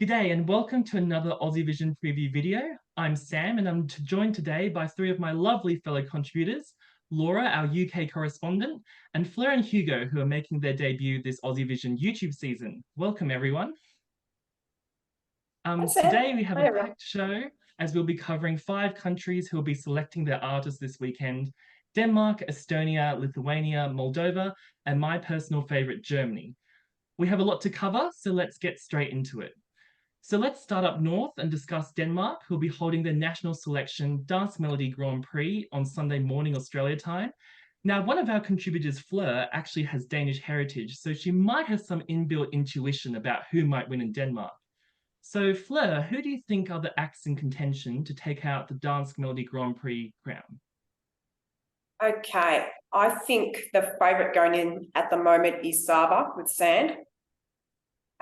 G'day and welcome to another Aussievision preview video. I'm Sam and I'm joined today by three of my lovely fellow contributors, Laura, our UK correspondent, and Fleur and Hugo, who are making their debut this Aussievision YouTube season. Welcome everyone. Hi, Sam. Today we have Hi, a everyone. packed show as we'll be covering 5 countries who will be selecting their artists this weekend: Denmark, Estonia, Lithuania, Moldova, and my personal favorite, Germany. We have a lot to cover, so let's get straight into it. So let's start up north and discuss Denmark, who'll be holding their national selection Dance Melody Grand Prix on Sunday morning Australia time. Now, one of our contributors, Fleur, actually has Danish heritage, so she might have some inbuilt intuition about who might win in Denmark. So, Fleur, who do you think are the acts in contention to take out the Dance Melody Grand Prix crown? Okay, I think the favourite going in at the moment is Saba with Sand.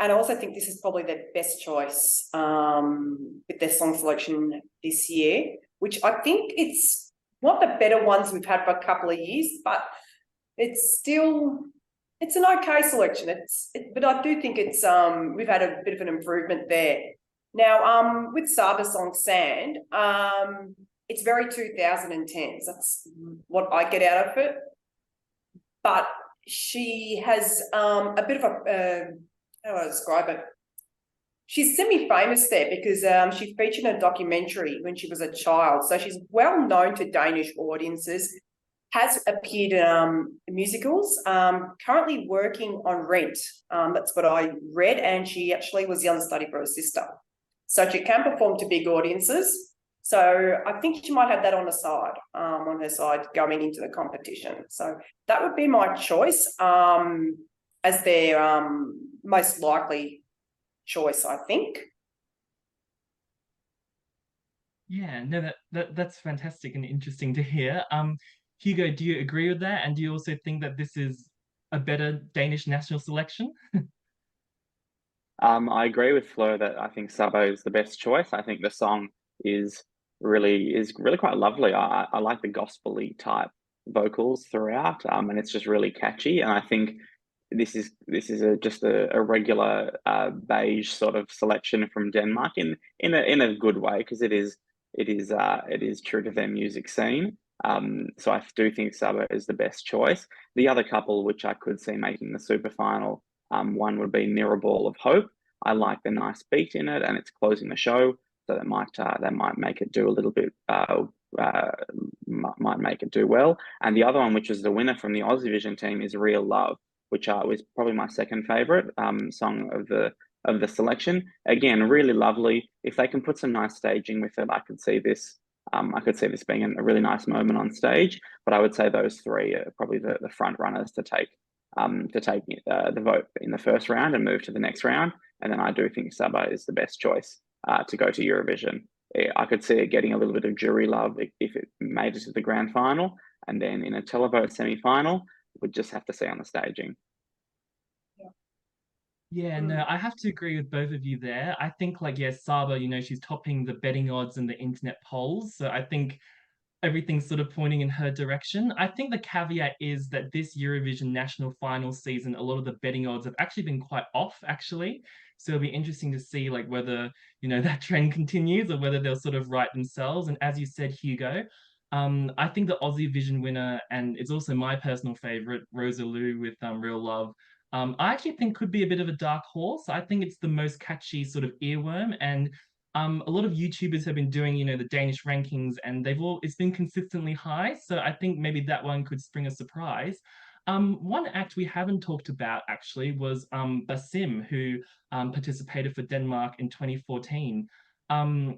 And I also think this is probably their best choice with their song selection this year, which I think it's one of the better ones we've had for a couple of years, but it's an okay selection. But I do think we've had a bit of an improvement there. Now, with Saba's song Sand, it's very 2010s. That's what I get out of it. But she has a bit of how do I describe it? She's semi-famous there because she featured in a documentary when she was a child. So she's well known to Danish audiences, has appeared in musicals, currently working on Rent. That's what I read. And she actually was the understudy for her sister. So she can perform to big audiences. So I think she might have that on her side going into the competition. So that would be my choice as their most likely choice, I think. Yeah, no, that's fantastic and interesting to hear. Hugo, do you agree with that? And do you also think that this is a better Danish national selection? I agree with Fleur that I think Sabo is the best choice. I think the song is really quite lovely. I like the gospel-y type vocals throughout, and it's just really catchy. And I think just a regular beige sort of selection from Denmark in a good way, because it is true to their music scene. So I do think Sabo is the best choice. The other couple which I could see making the super final, one would be Near a Ball of Hope. I like the nice beat in it, and it's closing the show, so that might make it do a little bit. Might make it do well. And the other one, which is the winner from the Aussievision team, is Real Love, which was probably my second favorite song of the selection. Again, really lovely. If they can put some nice staging with it, I could see this. I could see this being a really nice moment on stage. But I would say those three are probably the front runners to take the vote in the first round and move to the next round. And then I do think Saba is the best choice to go to Eurovision. I could see it getting a little bit of jury love if it made it to the grand final, and then in a televote semi-final, we'd just have to see on the staging. Yeah, no, I have to agree with both of you there. I think, like, yeah, Saba, she's topping the betting odds and the internet polls. So I think everything's sort of pointing in her direction. I think the caveat is that this Eurovision national final season, a lot of the betting odds have actually been quite off, actually. So it'll be interesting to see, like, whether, that trend continues or whether they'll sort of right themselves. And as you said, Hugo, I think the Aussievision winner, and it's also my personal favorite, Rosalie with Real Love, I actually think could be a bit of a dark horse. I think it's the most catchy sort of earworm, and a lot of YouTubers have been doing, the Danish rankings, and it's been consistently high. So I think maybe that one could spring a surprise. One act we haven't talked about actually was Basim, who participated for Denmark in 2014.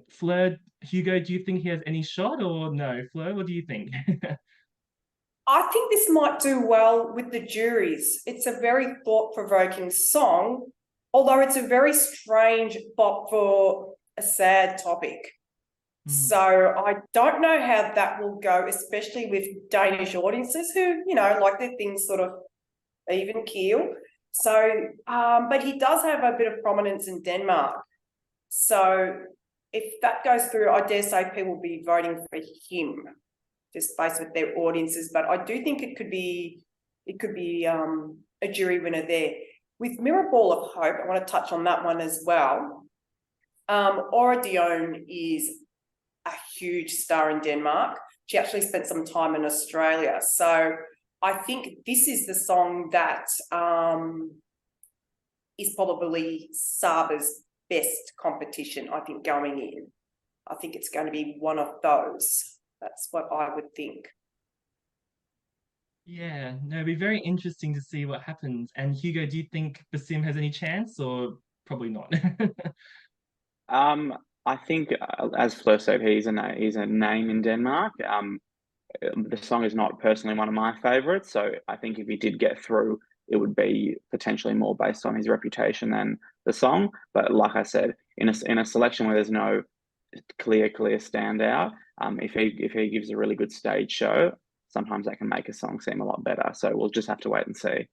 Fleur, Hugo, do you think he has any shot or no? Fleur, what do you think? I think this might do well with the juries. It's a very thought-provoking song, although it's a very strange bop for a sad topic. So I don't know how that will go, especially with Danish audiences who, like their things sort of even keel. So, but he does have a bit of prominence in Denmark. So if that goes through, I dare say people will be voting for him, just based with their audiences. But I do think it could be a jury winner there. With Mirror Ball of Hope, I want to touch on that one as well. Aura Dione is a huge star in Denmark. She actually spent some time in Australia. So I think this is the song that is probably Saba's best competition, I think, going in. I think it's going to be one of those. That's what I would think. Yeah, no, it'd be very interesting to see what happens. And Hugo, do you think Basim has any chance or probably not? I think, as Fleur said, he's a name in Denmark. The song is not personally one of my favorites, so I think if he did get through, it would be potentially more based on his reputation than the song. But like I said, in a selection where there's no clear standout, if he gives a really good stage show, sometimes that can make a song seem a lot better. So we'll just have to wait and see.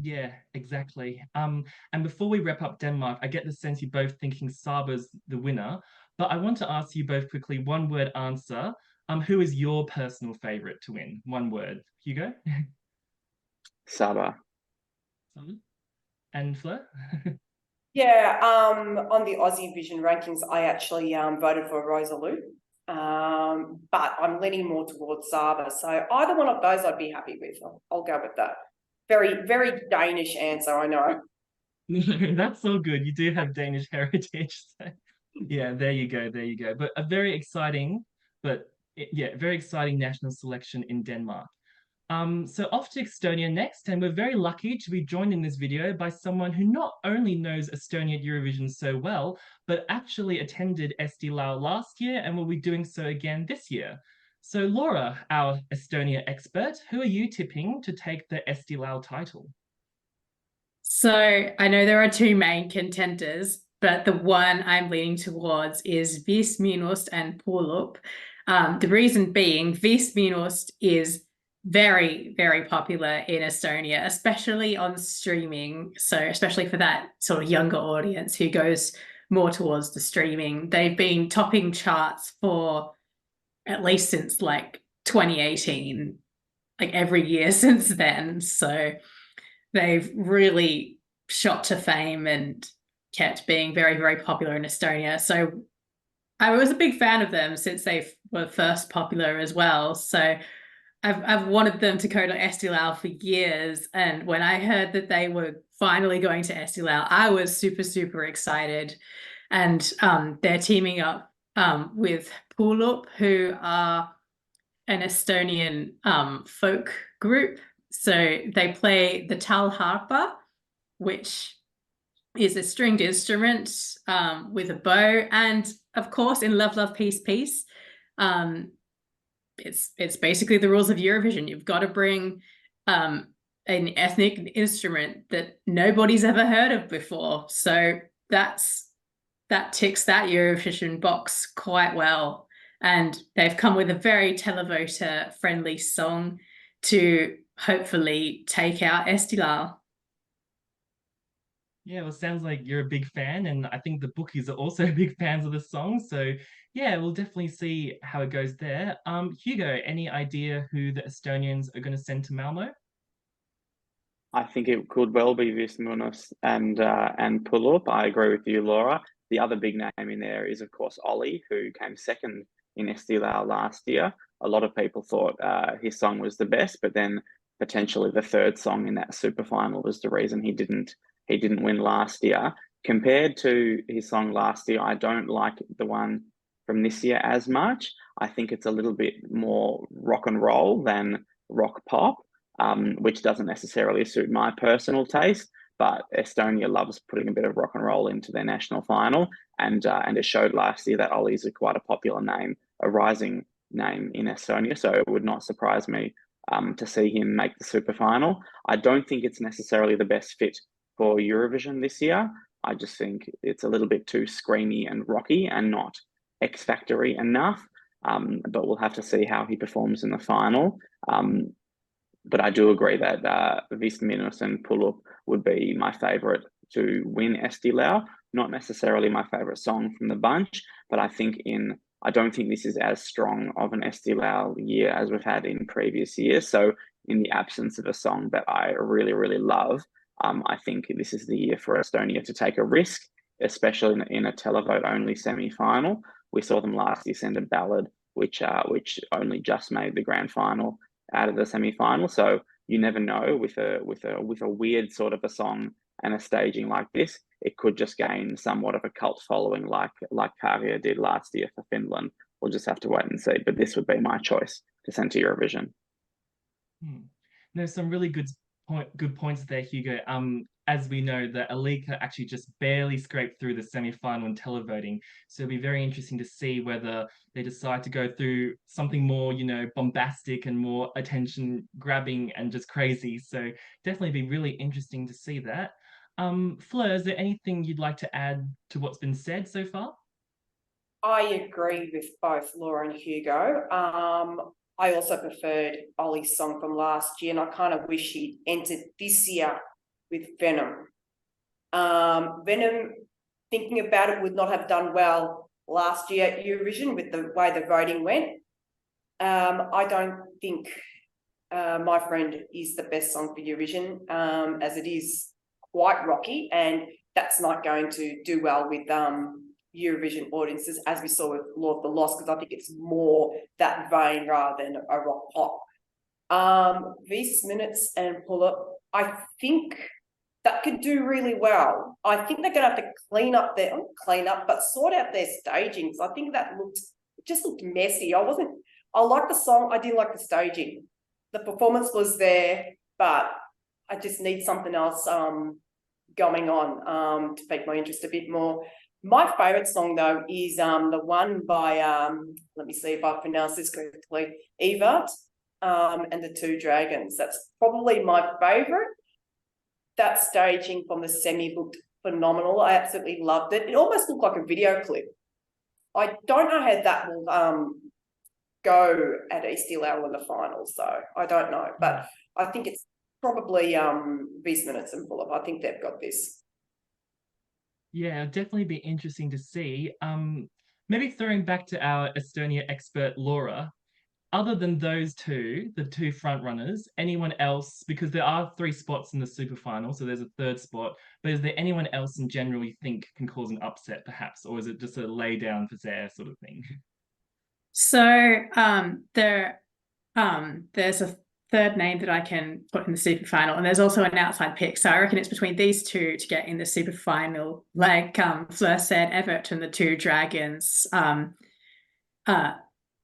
Yeah, exactly. And before we wrap up Denmark, I get the sense you're both thinking Saba's the winner, but I want to ask you both quickly one word answer. Who is your personal favorite to win? One word. Hugo? Saba. Saba? And Fleur? Yeah, on the Aussievision rankings, I actually voted for Rosalie, but I'm leaning more towards Saba. So either one of those I'd be happy with. I'll go with that. Very, very Danish answer, I know. That's so good. You do have Danish heritage. So yeah, there you go. There you go. But a very exciting, yeah, very exciting national selection in Denmark. So off to Estonia next, and we're very lucky to be joined in this video by someone who not only knows Estonia Eurovision so well, but actually attended SD Lau last year and will be doing so again this year. So Laura, our Estonia expert, who are you tipping to take the SD Lau title? So I know there are two main contenders, but the one I'm leaning towards is Vis Minost and Pulup. The reason being, Vis Minost is very, very popular in Estonia, especially on streaming. So especially for that sort of younger audience who goes more towards the streaming. They've been topping charts for at least since like 2018, like every year since then. So they've really shot to fame and kept being very, very popular in Estonia. So I was a big fan of them since they were first popular as well. So I've wanted them to go to Estilau for years. And when I heard that they were finally going to Estilau, I was super, super excited. And they're teaming up with Pulup, who are an Estonian folk group. So they play the talharpa, which is a stringed instrument with a bow. And of course, in Love, Love, Peace, Peace, it's basically the rules of Eurovision. You've got to bring an ethnic instrument that nobody's ever heard of before. So that ticks that Eurovision box quite well. And they've come with a very televoter friendly song to hopefully take out Estilau. Yeah, well, sounds like you're a big fan, and I think the bookies are also big fans of the song. So yeah, we'll definitely see how it goes there. Hugo, any idea who the Estonians are going to send to Malmo? I think it could well be Vismunus and Pulup. I agree with you, Laura. The other big name in there is, of course, Ollie, who came second in Estilau last year. A lot of people thought his song was the best, but then potentially the third song in that super final was the reason he didn't win last year. Compared to his song last year, I don't like the one from this year as much. I think it's a little bit more rock and roll than rock pop, which doesn't necessarily suit my personal taste. But Estonia loves putting a bit of rock and roll into their national final, and it showed last year that Ollie's quite a popular name, a rising name in Estonia. So it would not surprise me to see him make the super final. I don't think it's necessarily the best fit for Eurovision this year. I just think it's a little bit too screamy and rocky and not X Factory enough. But we'll have to see how he performs in the final. But I do agree that Vistminus and Pulup would be my favourite to win SD Lau. Not necessarily my favourite song from the bunch, but I don't think this is as strong of an SD Lau year as we've had in previous years. So in the absence of a song that I really, really love, I think this is the year for Estonia to take a risk especially in a televote only semi-final. We saw them last year send a ballad, which only just made the grand final out of the semi-final. So you never know with a weird sort of a song and a staging like this, it could just gain somewhat of a cult following like Kavia did last year for Finland. We'll just have to wait and see. But this would be my choice to send to Eurovision. There's some really good points there, Hugo. As we know, that Alika actually just barely scraped through the semi-final in televoting. So it'll be very interesting to see whether they decide to go through something more, bombastic and more attention grabbing and just crazy. So definitely be really interesting to see that. Fleur, is there anything you'd like to add to what's been said so far? I agree with both Laura and Hugo. I also preferred Ollie's song from last year, and I kind of wish he'd entered this year with Venom. Venom, thinking about it, would not have done well last year at Eurovision with the way the voting went. I don't think My Friend is the best song for Eurovision, as it is quite rocky, and that's not going to do well with Eurovision audiences, as we saw with Law of the Lost, because I think it's more that vein rather than a rock pop. These minutes and Pull Up, I think that could do really well. I think they're going to have to but sort out their staging. So I think that just looked messy. I liked the song, I didn't like the staging. The performance was there, but I just need something else going on to pique my interest a bit more. My favourite song, though, is the one by, let me see if I pronounce this correctly, Evert and the Two Dragons. That's probably my favourite. That staging from the semi looked phenomenal. I absolutely loved it. It almost looked like a video clip. I don't know how that will go at East Ilau in the finals, so I don't know. But I think it's probably these minutes and Pull Up. I think they've got this. Yeah, it'll definitely be interesting to see. Maybe throwing back to our Estonia expert, Laura, other than those two, the two front runners, anyone else, because there are 3 spots in the super final, so there's a 3rd spot, but is there anyone else in general you think can cause an upset perhaps, or is it just a lay down for Zare sort of thing? So there's a 3rd name that I can put in the super final, and there's also an outside pick. So I reckon it's between these two to get in the super final. Like Fleur said, Everton, the Two Dragons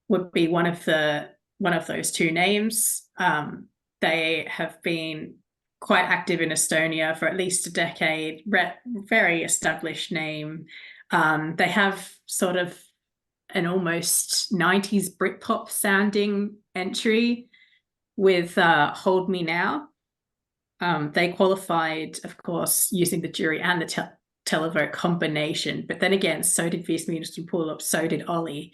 would be one of those 2 names. They have been quite active in Estonia for at least a decade. Very established name. They have sort of an almost 90s Britpop sounding entry with Hold Me Now. They qualified, of course, using the jury and the televote combination, but then again, so did Vis Minus and Pull Up, so did Ollie.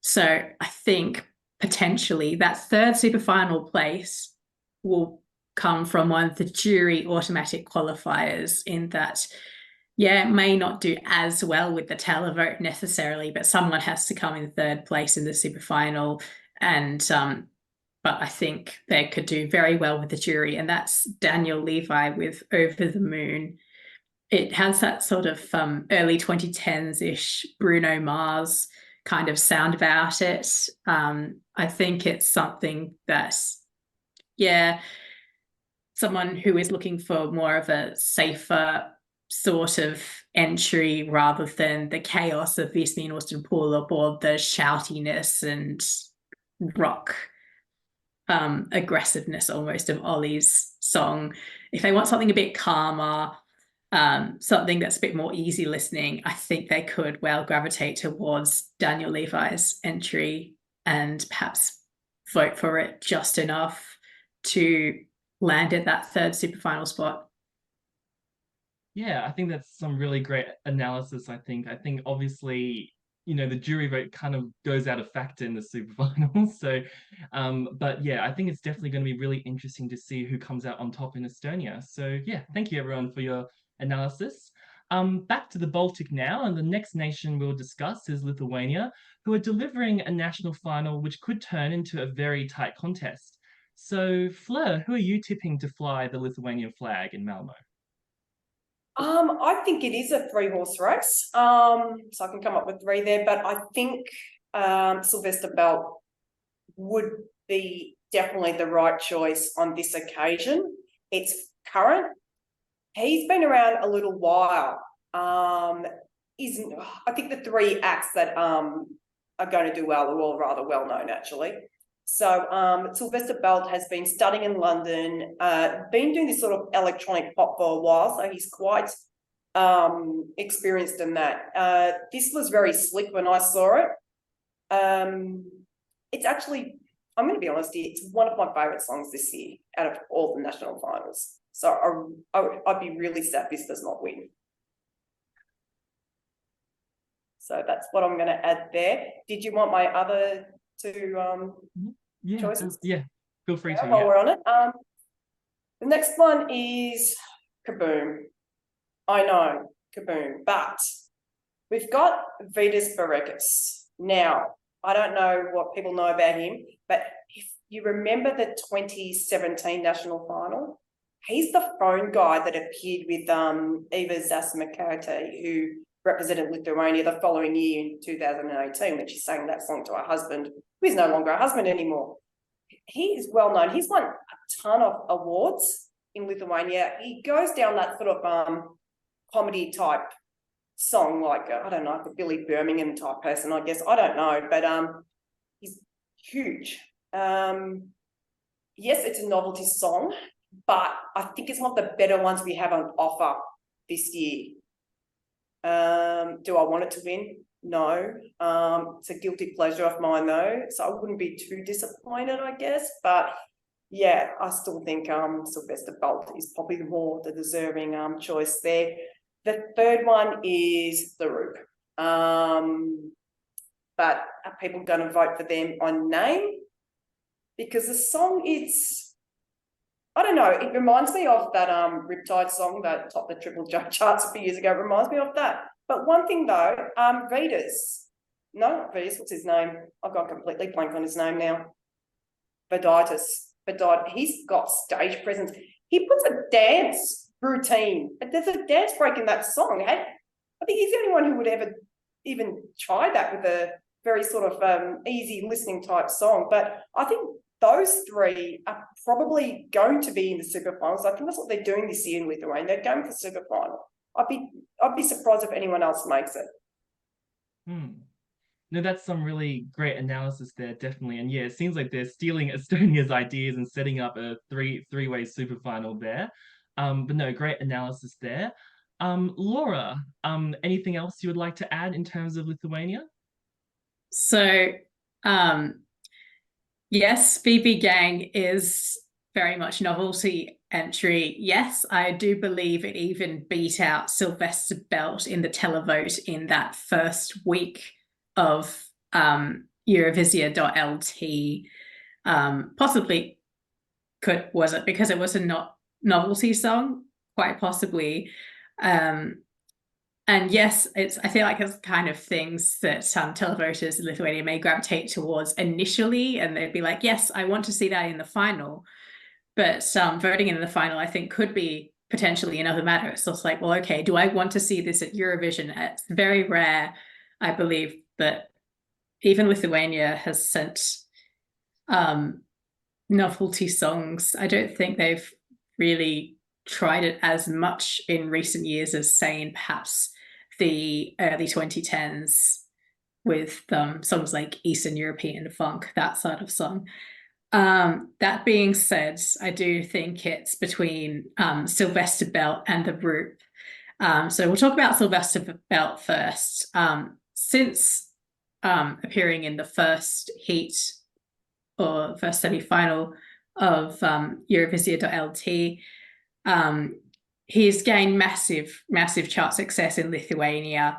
So I think potentially that 3rd super final place will come from one of the jury automatic qualifiers, in that, yeah, it may not do as well with the televote necessarily, but someone has to come in 3rd place in the super final. And but I think they could do very well with the jury, and that's Daniel Levi with Over the Moon. It has that sort of early 2010s-ish Bruno Mars kind of sound about it. I think it's something that, yeah, someone who is looking for more of a safer sort of entry rather than the chaos of Vis Minus and Pull Up, or the shoutiness and rock aggressiveness almost of Ollie's song. If they want something a bit calmer, something that's a bit more easy listening, I think they could well gravitate towards Daniel Levi's entry and perhaps vote for it just enough to land at that 3rd super final spot. Yeah, I think that's some really great analysis. I think obviously, the jury vote kind of goes out of factor in the super final. So, but yeah, I think it's definitely going to be really interesting to see who comes out on top in Estonia. So yeah, thank you everyone for your analysis. Back to the Baltic now, and the next nation we'll discuss is Lithuania, who are delivering a national final which could turn into a very tight contest. So, Fleur, who are you tipping to fly the Lithuanian flag in Malmo? I think it is a 3-horse race. So I can come up with 3 there, but I think Sylvester Belt would be definitely the right choice on this occasion. It's current. He's been around a little while. I think the 3 acts that are going to do well are all rather well known, actually. So Sylvester Belt has been studying in London, been doing this sort of electronic pop for a while, so he's quite experienced in that. This was very slick when I saw it. It's actually, I'm going to be honest here, it's one of my favourite songs this year out of all the national finals. So I'd be really sad if this does not win. So that's what I'm going to add there. Did you want my other 2 choices? Yeah, feel free to. While we're on it. The next one is Kaboom. I know, Kaboom, but we've got Vitas Varekas. Now, I don't know what people know about him, but if you remember the 2017 national final, he's the phone guy that appeared with Eva Zasmakate, who represented Lithuania the following year in 2018 when she sang that song to her husband, who is no longer a husband anymore. He is well known. He's won a ton of awards in Lithuania. He goes down that sort of comedy type song, like I don't know, like a Billy Birmingham type person, I guess. I don't know, but he's huge. Yes, it's a novelty song, but I think it's one of the better ones we have on offer this year. Do I want it to win? No. It's a guilty pleasure of mine though, so I wouldn't be too disappointed, I guess. But yeah, I still think Sylvester Belt is probably the deserving choice there. The third one is The Roop. But are people going to vote for them on name? Because the song, I don't know, it reminds me of that Riptide song that topped the Triple J charts a few years ago. It reminds me of that. But one thing though, Vitas, no, not Vitas, what's his name? I've gone completely blank on his name now. Viditis, he's got stage presence. He puts a dance routine. There's a dance break in that song. I think he's the only one who would ever even try that with a very sort of easy listening type song. But I think those 3 are probably going to be in the super finals. I think that's what they're doing this year in Lithuania. They're going for super final. I'd be surprised if anyone else makes it. No, that's some really great analysis there, definitely. And yeah, it seems like they're stealing Estonia's ideas and setting up a three-way super final there. But no, great analysis there. Laura, anything else you would like to add in terms of Lithuania? So, yes, BB Gang is very much novelty entry. Yes, I do believe it even beat out Sylvester Belt in the televote in that first week of Eurovision.lt. Possibly was it because it was a novelty song? Quite possibly. And yes, I feel like it's kind of things that televoters in Lithuania may gravitate towards initially, and they'd be like, yes, I want to see that in the final. But voting in the final, I think, could be potentially another matter. It's just like, well, okay, do I want to see this at Eurovision? It's very rare, I believe, that even Lithuania has sent novelty songs. I don't think they've really tried it as much in recent years as, say, in perhaps the early 2010s with songs like Eastern European Funk, that sort of song. That being said, I do think it's between Sylvester Belt and The Roop. So we'll talk about Sylvester Belt first. Since appearing in the first heat or first semi-final of Eurovision.lt, he's gained massive chart success in Lithuania.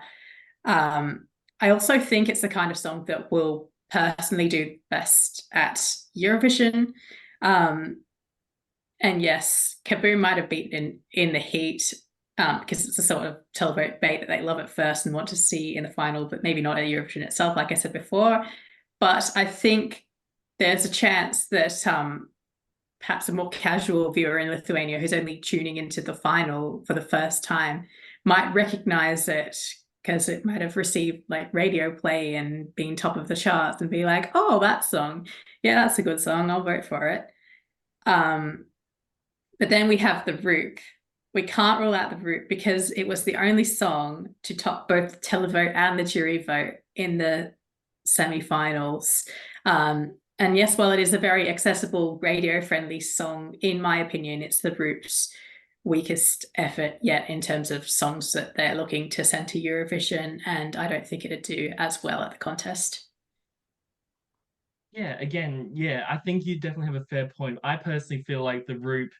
I also think it's the kind of song that will personally do best at Eurovision. And yes, Kaboom might have beaten in the heat because it's a sort of televote bait that they love at first and want to see in the final, but maybe not at Eurovision itself, like I said before. But I think there's a chance that perhaps a more casual viewer in Lithuania who's only tuning into the final for the first time might recognize it because it might have received like radio play and been top of the charts and be like, oh, that song. Yeah, that's a good song. I'll vote for it. But then we have the Rook. We can't rule out the Rook because it was the only song to top both the televote and the jury vote in the semi-finals. And yes, while it is a very accessible, radio-friendly song, in my opinion, it's the Rook's weakest effort yet in terms of songs that they're looking to send to Eurovision, and I don't think it'd do as well at the contest. Yeah, again, yeah, I think you definitely have a fair point. I personally feel like the Roop,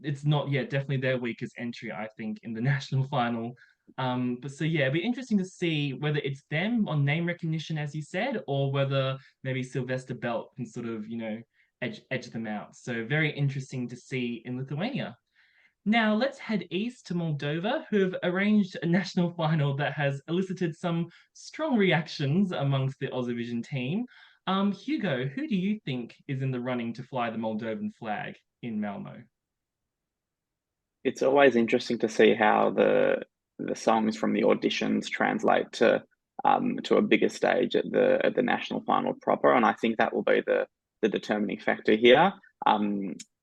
it's not yet definitely their weakest entry, I think, in the national final. But so yeah, it'd be interesting to see whether it's them on name recognition, as you said, or whether maybe Sylvester Belt can sort of, edge them out. So very interesting to see in Lithuania. Now let's head east to Moldova, who have arranged a national final that has elicited some strong reactions amongst the Aussievision team. Hugo, who do you think is in the running to fly the Moldovan flag in Malmo? It's always interesting to see how the songs from the auditions translate to a bigger stage at the national final proper, and I think that will be the determining factor here.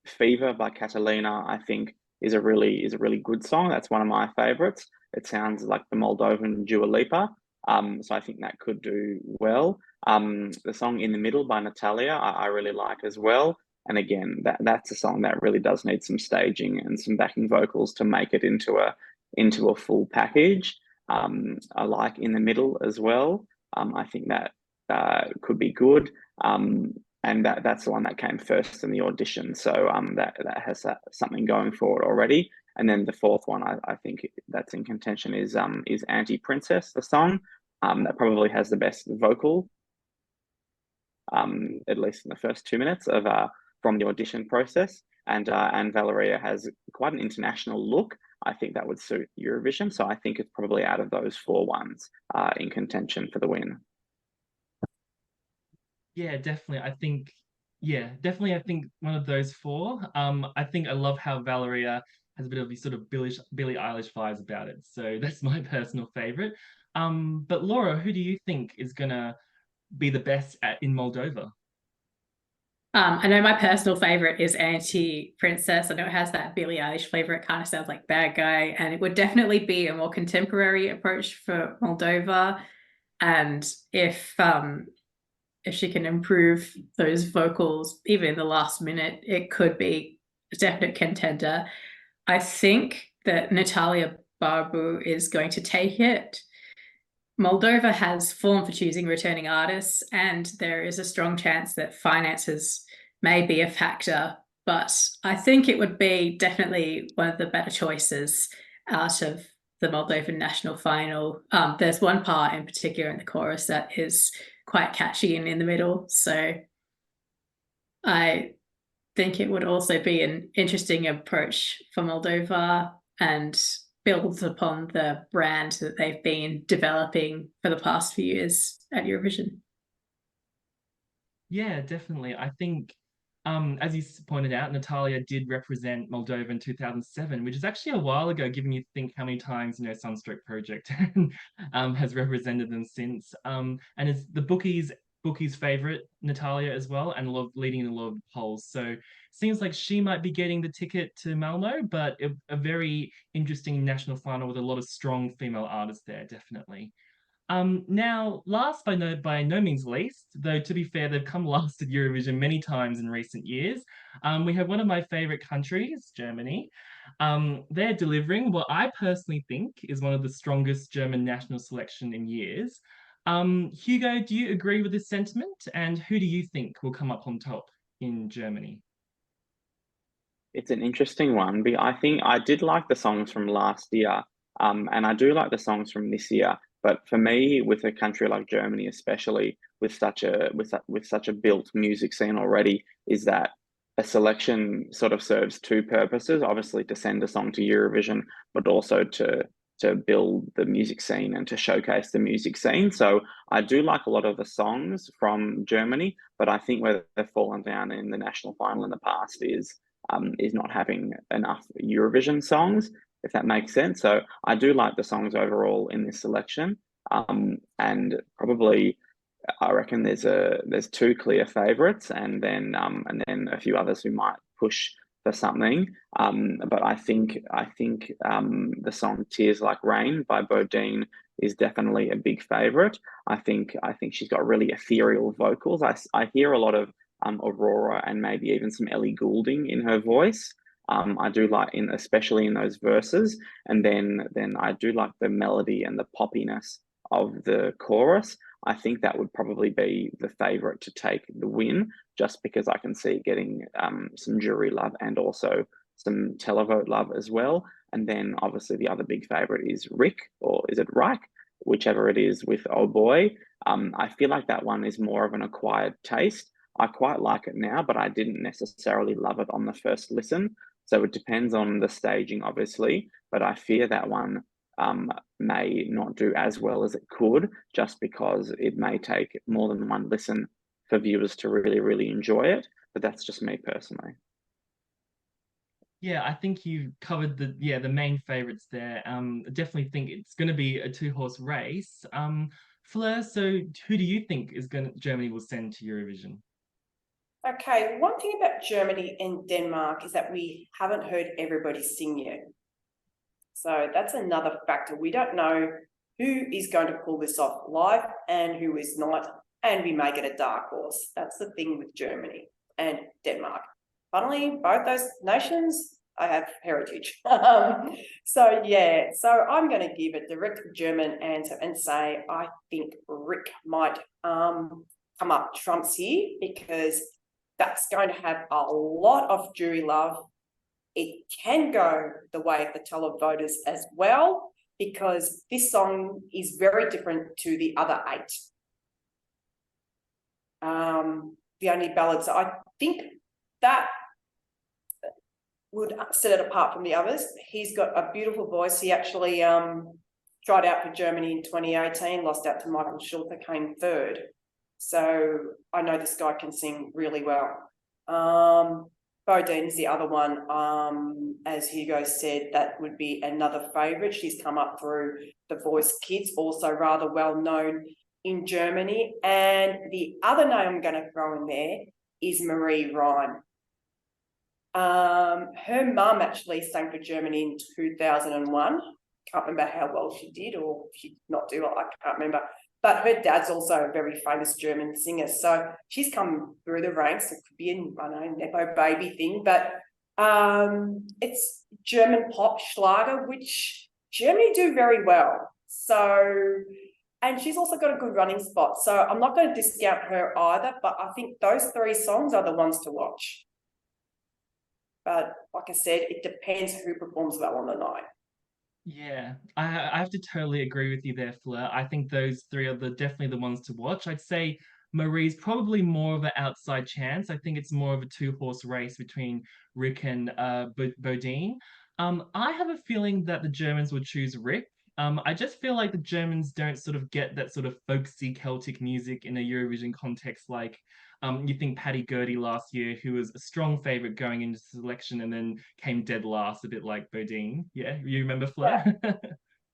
Fever by Catalina, I think, is a really good song. That's one of my favorites. It sounds like the Moldovan Dua Lipa. So I think that could do well. The song In the Middle by Natalia, I really like as well. And again, that's a song that really does need some staging and some backing vocals to make it into a full package. I like In the Middle as well. I think that could be good. And that's the one that came first in the audition. So that has something going for it already. And then the fourth one I think that's in contention is Anti-Princess, the song. That probably has the best vocal, at least in the first 2 minutes of from the audition process. And Valeria has quite an international look. I think that would suit Eurovision. So I think it's probably out of those four ones in contention for the win. Yeah, definitely. I think one of those four. I think I love how Valeria has a bit of these sort of Billie Eilish vibes about it. So that's my personal favorite. But Laura, who do you think is gonna be the best in Moldova? I know my personal favorite is Anti-Princess. I know it has that Billie Eilish flavor. It kind of sounds like Bad Guy, and it would definitely be a more contemporary approach for Moldova. And if she can improve those vocals even in the last minute, it could be a definite contender. I think that Natalia Barbu is going to take it. Moldova has form for choosing returning artists, and there is a strong chance that finances may be a factor, but I think it would be definitely one of the better choices out of the Moldovan national final. There's one part in particular in the chorus that is quite catchy and in the middle, so I think it would also be an interesting approach for Moldova and builds upon the brand that they've been developing for the past few years at Eurovision. Yeah, definitely. I think, as you pointed out, Natalia did represent Moldova in 2007, which is actually a while ago, given you think how many times, Sunstroke Project has represented them since. And it's the bookies' favorite, Natalia, as well, and leading in a lot of polls. So seems like she might be getting the ticket to Malmo, but a very interesting national final with a lot of strong female artists there, definitely. Now, last by no means least, though to be fair, they've come last at Eurovision many times in recent years. We have one of my favorite countries, Germany. They're delivering what I personally think is one of the strongest German national selection in years. Hugo, do you agree with this sentiment? And who do you think will come up on top in Germany? It's an interesting one, but I think I did like the songs from last year, and I do like the songs from this year. But for me, with a country like Germany, especially with such a built music scene already, is that a selection sort of serves two purposes. Obviously, to send a song to Eurovision, but also to to build the music scene and to showcase the music scene. So I do like a lot of the songs from Germany, but I think where they've fallen down in the national final in the past is not having enough Eurovision songs, if that makes sense. So I do like the songs overall in this selection, and probably I reckon there's two clear favourites, and then a few others who might push for something. But I think the song "Tears Like Rain" by Bodine is definitely a big favourite. I think she's got really ethereal vocals. I hear a lot of Aurora and maybe even some Ellie Goulding in her voice. I do like especially in those verses, and then I do like the melody and the poppiness of the chorus. I think that would probably be the favourite to take the win, just because I can see it getting some jury love and also some televote love as well. And then obviously the other big favourite is Rick, or is it Reich? Whichever it is with Oh Boy. I feel like that one is more of an acquired taste. I quite like it now, but I didn't necessarily love it on the first listen. So it depends on the staging, obviously, but I fear that one may not do as well as it could, just because it may take more than one listen for viewers to really, really enjoy it. But that's just me personally. Yeah, I think you covered the main favorites there. I definitely think it's going to be a two-horse race. Fleur, so who do you think Germany will send to Eurovision? Okay, one thing about Germany and Denmark is that we haven't heard everybody sing yet. So that's another factor. We don't know who is going to pull this off live and who is not, and we may get a dark horse. That's the thing with Germany and Denmark. Funnily, both those nations, I have heritage. So I'm going to give a direct German answer and say I think Rick might come up trumps here, because that's going to have a lot of jury love. It can go the way of the televoters as well, because this song is very different to the other 8. The only ballads, I think that would set it apart from the others. He's got a beautiful voice. He actually tried out for Germany in 2018, lost out to Michael Schulter, came 3rd. So I know this guy can sing really well. Bodine's the other one. As Hugo said, that would be another favourite. She's come up through The Voice Kids, also rather well known in Germany. And the other name I'm going to throw in there is Marie Rhine. Her mum actually sang for Germany in 2001. Can't remember how well she did, or she did not do. I can't remember. But her dad's also a very famous German singer. So she's come through the ranks. It could be a Nepo baby thing, but it's German pop Schlager, which Germany do very well. So, and she's also got a good running spot. So I'm not going to discount her either, but I think those 3 songs are the ones to watch. But like I said, it depends who performs well on the night. Yeah, I have to totally agree with you there, Fleur. I think those 3 are definitely the ones to watch. I'd say Marie's probably more of an outside chance. I think it's more of a two-horse race between Rick and Bodine. I have a feeling that the Germans would choose Rick. I just feel like the Germans don't sort of get that sort of folksy Celtic music in a Eurovision context like you think Paddy Gurdy last year, who was a strong favourite going into selection and then came dead last, a bit like Bodine. Yeah, you remember Fleur? Yeah.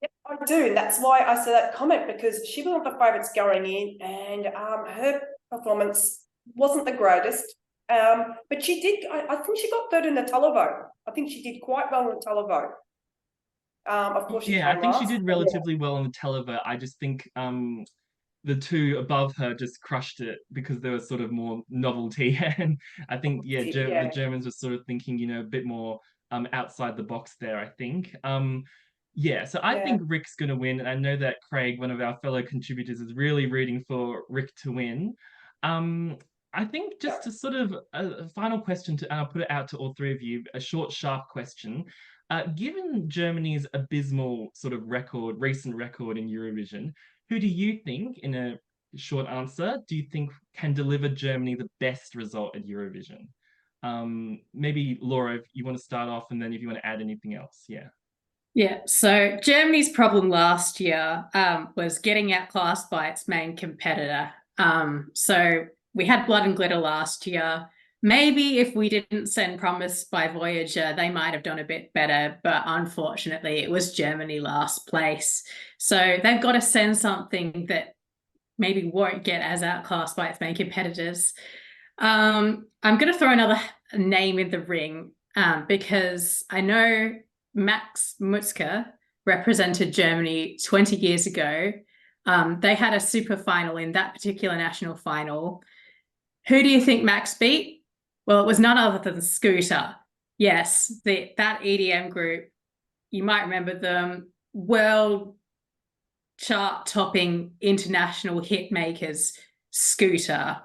Yeah, I do. And that's why I said that comment, because she was one of the favourites going in, and her performance wasn't the greatest. But she did, I think she got 3rd in the televote. I think she did quite well in the televote. Of course, she Yeah, I came think she last. did relatively well on the televote. I just think the 2 above her just crushed it because there was sort of more novelty. And I think, the Germans were sort of thinking, a bit more outside the box there, I think. So I think Rick's going to win. And I know that Craig, one of our fellow contributors, is really rooting for Rick to win. I think just to sort of a final question, and I'll put it out to all 3 of you, a short, sharp question. Given Germany's abysmal sort of recent record in Eurovision, who do you think, in a short answer, do you think can deliver Germany the best result at Eurovision? Maybe Laura, if you want to start off, and then if you want to add anything else, yeah. Yeah, so Germany's problem last year was getting outclassed by its main competitor. So we had Blood and Glitter last year. Maybe if we didn't send Promise by Voyager, they might have done a bit better, but unfortunately it was Germany last place. So they've got to send something that maybe won't get as outclassed by its main competitors. I'm going to throw another name in the ring because I know Max Mutzke represented Germany 20 years ago. They had a super final in that particular national final. Who do you think Max beat? Well, it was none other than Scooter. Yes, that EDM group, you might remember them, world chart topping international hit makers, Scooter.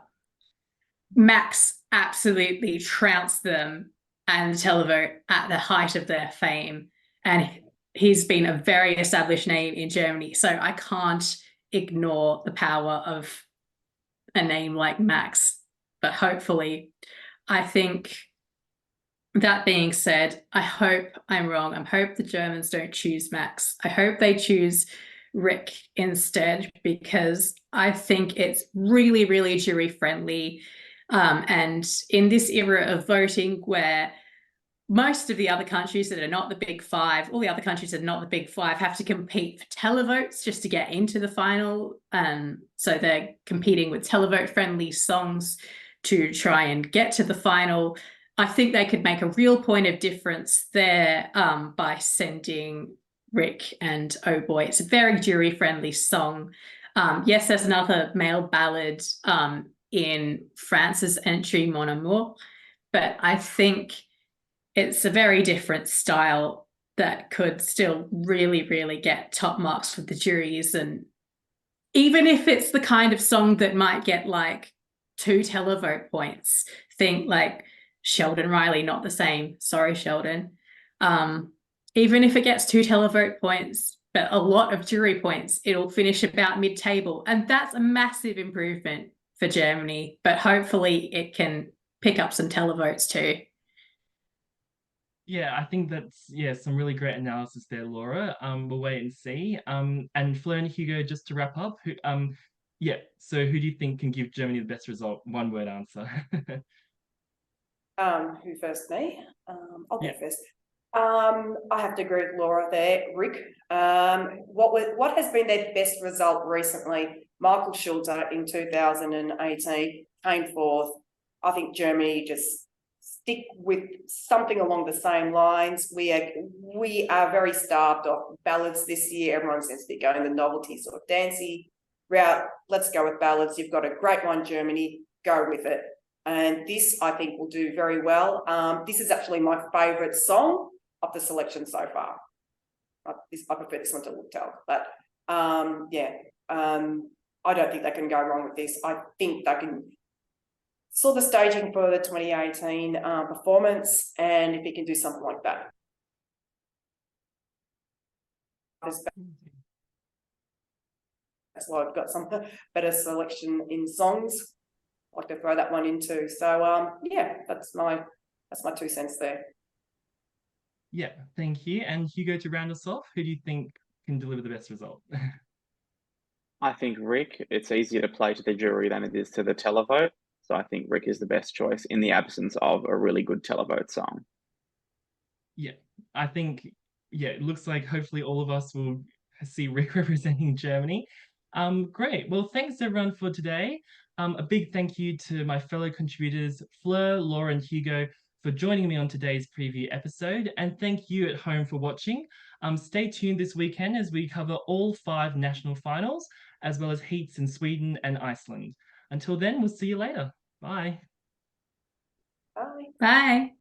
Max absolutely trounced them and the televote at the height of their fame. And he's been a very established name in Germany. So I can't ignore the power of a name like Max. But hopefully, I think that being said, I hope I'm wrong. I hope the Germans don't choose Max. I hope they choose Rick instead, because I think it's really, really jury friendly. And in this era of voting where most of the other countries that are not the big five, all the other countries that are not the big five have to compete for televotes just to get into the final. So they're competing with televote friendly songs to try and get to the final. I think they could make a real point of difference there by sending Rick and Oh Boy. It's a very jury friendly song. Yes, there's another male ballad in France's entry, Mon Amour, but I think it's a very different style that could still really, really get top marks with the juries. And even if it's the kind of song that might get like 2 televote points, think like Sheldon Riley, not the same. Sorry, Sheldon. Even if it gets 2 televote points, but a lot of jury points, it'll finish about mid-table. And that's a massive improvement for Germany, but hopefully it can pick up some televotes too. Yeah, I think that's some really great analysis there, Laura. We'll wait and see. And Fleur and Hugo, just to wrap up, so who do you think can give Germany the best result? One word answer. Who first? Me? I'll go Yeah. first. I have to agree with Laura there. Rick, what has been their best result recently? Michael Schulte in 2018 came fourth. I think Germany just stick with something along the same lines. We are very starved of ballads this year. Everyone seems to be going the novelty sort of dancey route. Let's go with ballads. You've got a great one, Germany. Go with it. And this, I think, will do very well. This is actually my favourite song of the selection so far. I prefer this one to Look Tell, but I don't think they can go wrong with this. I think they can saw the staging for the 2018 performance, and if he can do something like that. That's why I've got some better selection in songs. I'd like to throw that one in too. So that's my 2 cents there. Yeah, thank you. And Hugo, to round us off, who do you think can deliver the best result? I think Rick, it's easier to play to the jury than it is to the televote. So I think Rick is the best choice in the absence of a really good televote song. Yeah, I think, it looks like hopefully all of us will see Rick representing Germany. Great. Well, thanks everyone for today. A big thank you to my fellow contributors, Fleur, Laura, and Hugo, for joining me on today's preview episode. And thank you at home for watching. Stay tuned this weekend as we cover all 5 national finals, as well as heats in Sweden and Iceland. Until then, we'll see you later. Bye. Bye. Bye.